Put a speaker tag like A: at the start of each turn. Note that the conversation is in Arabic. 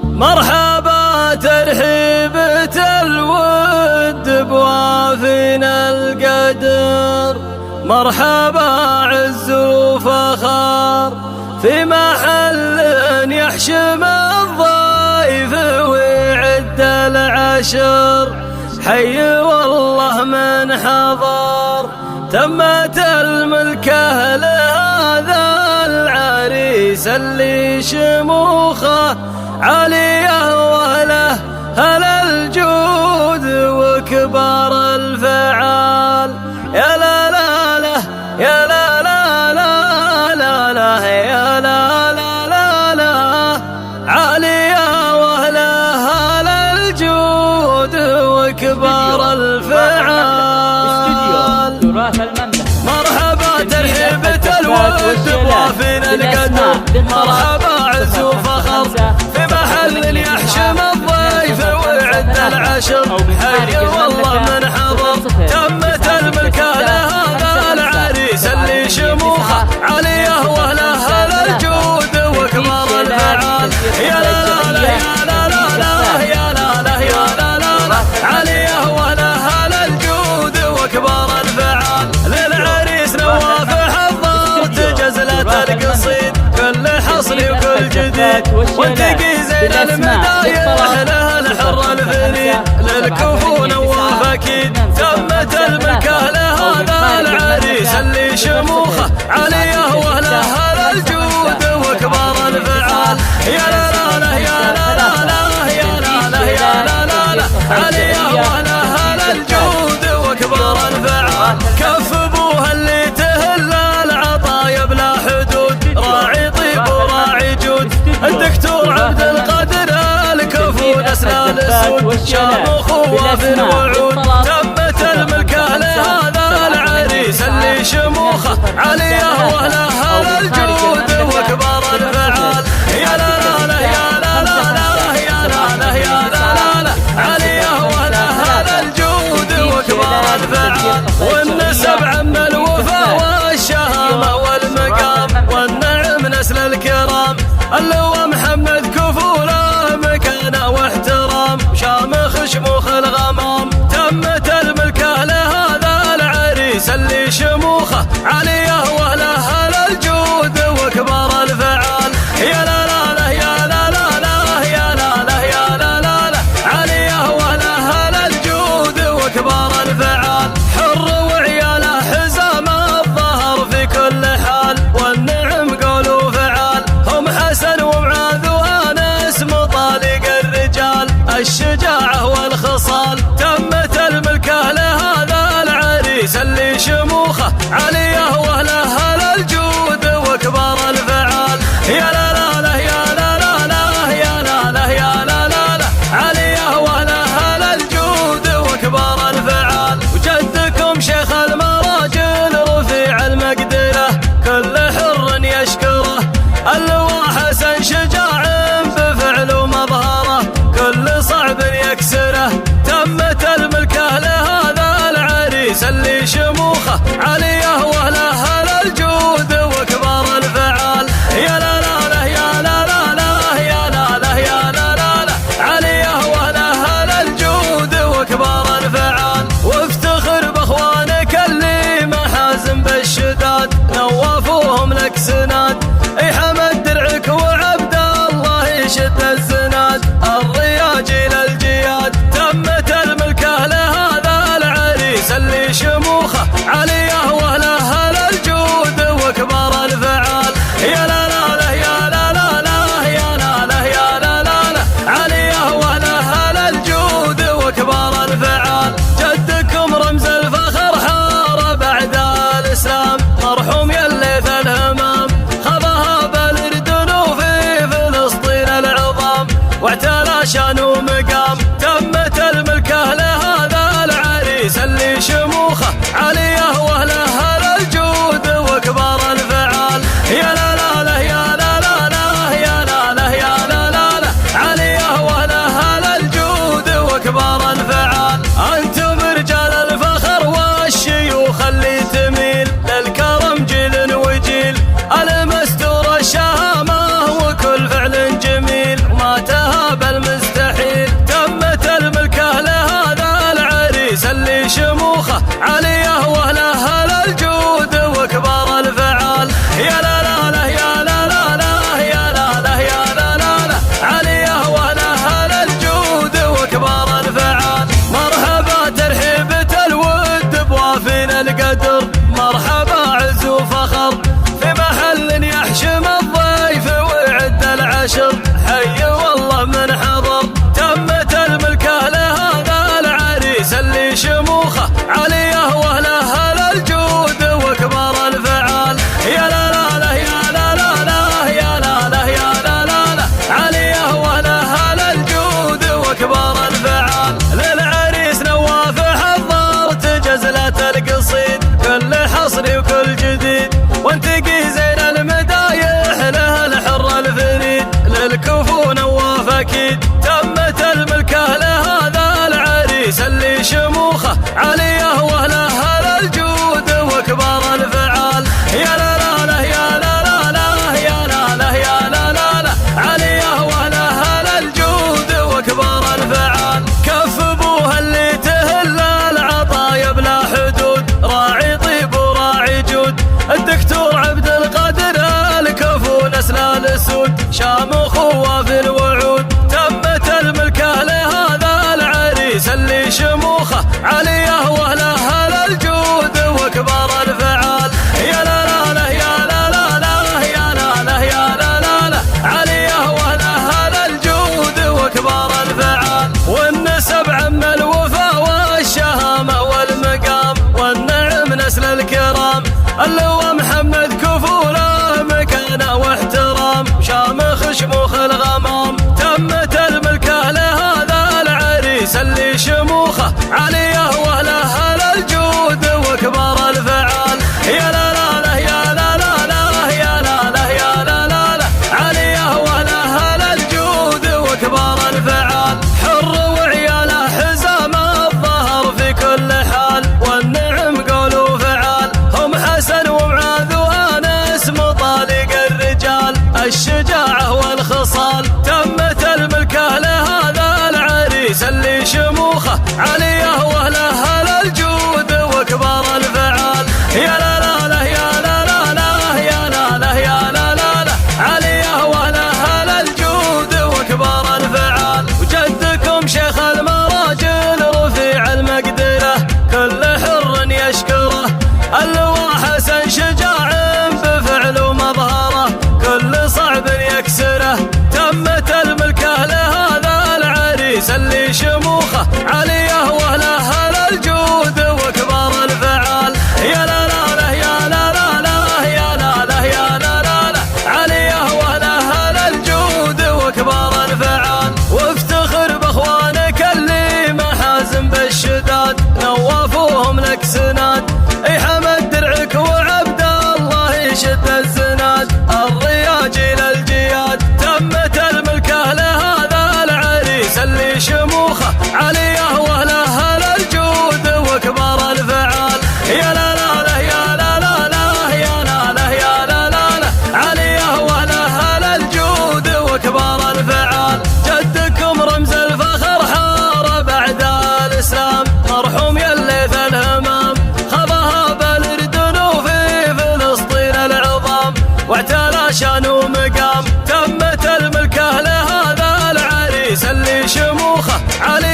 A: مرحبا ترحيبة الود بوافينا القدر، مرحبا عز وفخر في محل يحشم الضيف ويعد العشر. حي والله من حضر تمت الملكة لهذا العريس اللي شموخه عالية وله هل الجود وكبار الفعال. يا لا لا لا يا لا لا لا لا لا يا لا لا لا لا عالية وله هل الجود وكبار الفعال. مرحبا ترحيبة الود بوافينا القدر، مرحبا عز وفخر في محل يحشم الضيف ويعد العشر. حي والله من حضر تمت الملكة لهذا العريس اللي شموخه عالية وله هل الجود وكبار الفعال. يا لا لا لا يا لا لا لا يا لا لا يا لا لا لا عالية وله هل الجود وكبار الفعال. للعريس نواف حضرت جزلة القصيد كل حصري وكل جديد، وتقي زين المدايح له الحر الفريد. للكفو نواف اكيد تمت الملكة لهذا العريس اللي شموخه عالية وله هل الجود وكبار الفعال. يا لا لا لا يا لا لا لا يا لا لا يا لا لا لا عالية وله هل الجود وكبار الفعال. كف ابوها اللي تهل العطايا بلا حدود، راعي طيب وراعي جود الدكتور عبد القادر الكفو نسل الاسود. شامخ ووافٍ وعود تمت الملكة لهذا العريس اللي شموخه عالية وله هل الجود وكبار الفعال. يا لا لا لا يا لا لا لا يا لا لا يا لا لا لا عالية وله هل الجود وكبار الفعال. والنسب عم الوفا والشهامة والمقام والنعم نسل الكرام. اللواء محمد كفو له مكانه واحترام، شامخ شموخ الغمام تمت الملكة لهذا العريس اللي شموخه عالية وله هل الجود وكبار الفعال. يا لا لا لا يا لا لا لا يا لا لا يا لا لا لا عالية وله هل الجود وكبار الفعال. حر وعياله حزام الظهر في كل حال والنعم قول وفعال. هم حسن ومعاذ وانس مطالق الرجال، الشجاعة والخصال تمت الملكة لهذا العريس اللي شموخه عالية وله هل الجود وكبار الفعال. يا لا لا لا يا لا لا لا يا لا لا يا لا لا لا عالية وله هل الجود وكبار الفعال. وجدكم شيخ المراجل رفيع المقدرة كل حر يشكره، اللواء حسن شجاع بفعل ومظهره كل صعب يكسره. تمت الملكة لهذا العريس اللي شموخه عالية وله هل الجود وكبار الفعال. يا لا لا لا يا لا لا لا يا لا لا يا لا لا لا عالية وله هل الجود وكبار الفعال. وافتخر باخوانك اللي محازم بالشداد نوافوهم لك سناد. اي حمد درعك وعبد الله يشد الزناد الرياجي للجياد. تمت الملكة لهذا العريس اللي شموخه عالية وله هل الجود وكبار الفعال. يا لا لا لا يا لا لا لا يا لا لا يا لا لا لا عالية وله هل الجود وكبار الفعال. جدكم رمز الفخر حار بعد الإسلام، مرحوم يليث الهمام خضها بالأردن وفي فلسطين العظام واعتلى شان ومقام. تمت الملكة لهذا العريس اللي شموخه عالية وله هل الجود وكبار الفعال. يا لا لا لا يا لا لا لا يا لا لا يا لا لا لا عالية وله هل الجود وكبار الفعال. أنتم رجال الفخر والشيوخ اللي تميل للكرم جيل وجيل، المستور الشهامة وكل فعل جميل ما تهاب الشرق والله من حضر، تمت الملكة لهذا العريس اللي شموخه عليه واهله الجود وكبار الفعال. يا لا لا لا يا لا لا لا يا لا لا يا لا لا لا عليه واهله الجود وكبار الفعال. للعريس نواف حضرت جزلة القصيد كل حصري وكل جديد، وانتقي زين المدايح له الحر الفريد، للكفو نواف اكيد تمت الملكه لهذا العريس اللي شموخه عليه واهله الجود وكبار الفعال. يا لا لا لا يا لا لا لا يا لا لا يا لا لا لا عليه واهله الجود وكبار الفعال. كف ابوها اللي تهل العطايا بلا حدود، راعي طيب وراعي جود، الدكتور عبد القادر الكفو نسل الاسود، شامخ وفي الوعود تمت الملكه لهذا العريس اللي شموخه عليه واهله الجود وكبار الفعال. يا لا لا لا يا لا لا لا يا لا لا يا لا لا لا عليه واهله الجود وكبار الفعال. والنسب عم الوفا والشهامه والمقام، والنعم نسل الكرام، اللواء محمد كفو له مكانه واحترام، شامخ شموخ الغمام تمت الملكه لهذا العريس اللي شموخه عليه واهله الجود وكبار الفعال. يا لا لا لا يا لا لا لا يا لا لا يا لا لا لا عليه واهله الجود وكبار الفعال. حر وعياله حزام الظهر في كل حال، والنعم قول وفعال، هم حسن ومعاذ وانس مطالق الرجال، الشجاعه والخصال تمت الملكه لهذا العريس اللي شموخه عليه واهله الجود وكبار الفعال. يا لا لا لا يا لا لا لا يا لا لا يا لا لا لا عليه واهله الجود وكبار الفعال. وجدكم شيخ المراجل رفيع المقدره كل حر يشكره، اللواء حسن شجاع بفعل ومظهره كل صعب يكسره، تمت الملكه لهذا العريس اللي شموخه عليه واهله الجود وكبار الفعال. يا لا لا لا يا لا لا لا يا لا لا يا لا لا لا عليه واهله الجود وكبار الفعال. وافتخر باخوانك اللي محازم بالشداد، نوافوهم لك سناد، اي حمد درعك وعبد الله يشد الزناد، الرياجي للجياد تمت الملكه لهذا العريس اللي شموخه عليه واهله الجود وكبار الفعال. يا لا لا لا يا لا لا لا يا لا لا يا لا لا لا عليه واهله الجود وكبار الفعال. جدكم رمز الفخر حار بعد الاسلام، مرحوم يلي في الهمام، خضها بالاردن وفي فلسطين العظام، واعتلى شان ومقام، تمت الملكه لهذا العريس اللي شموخه عليه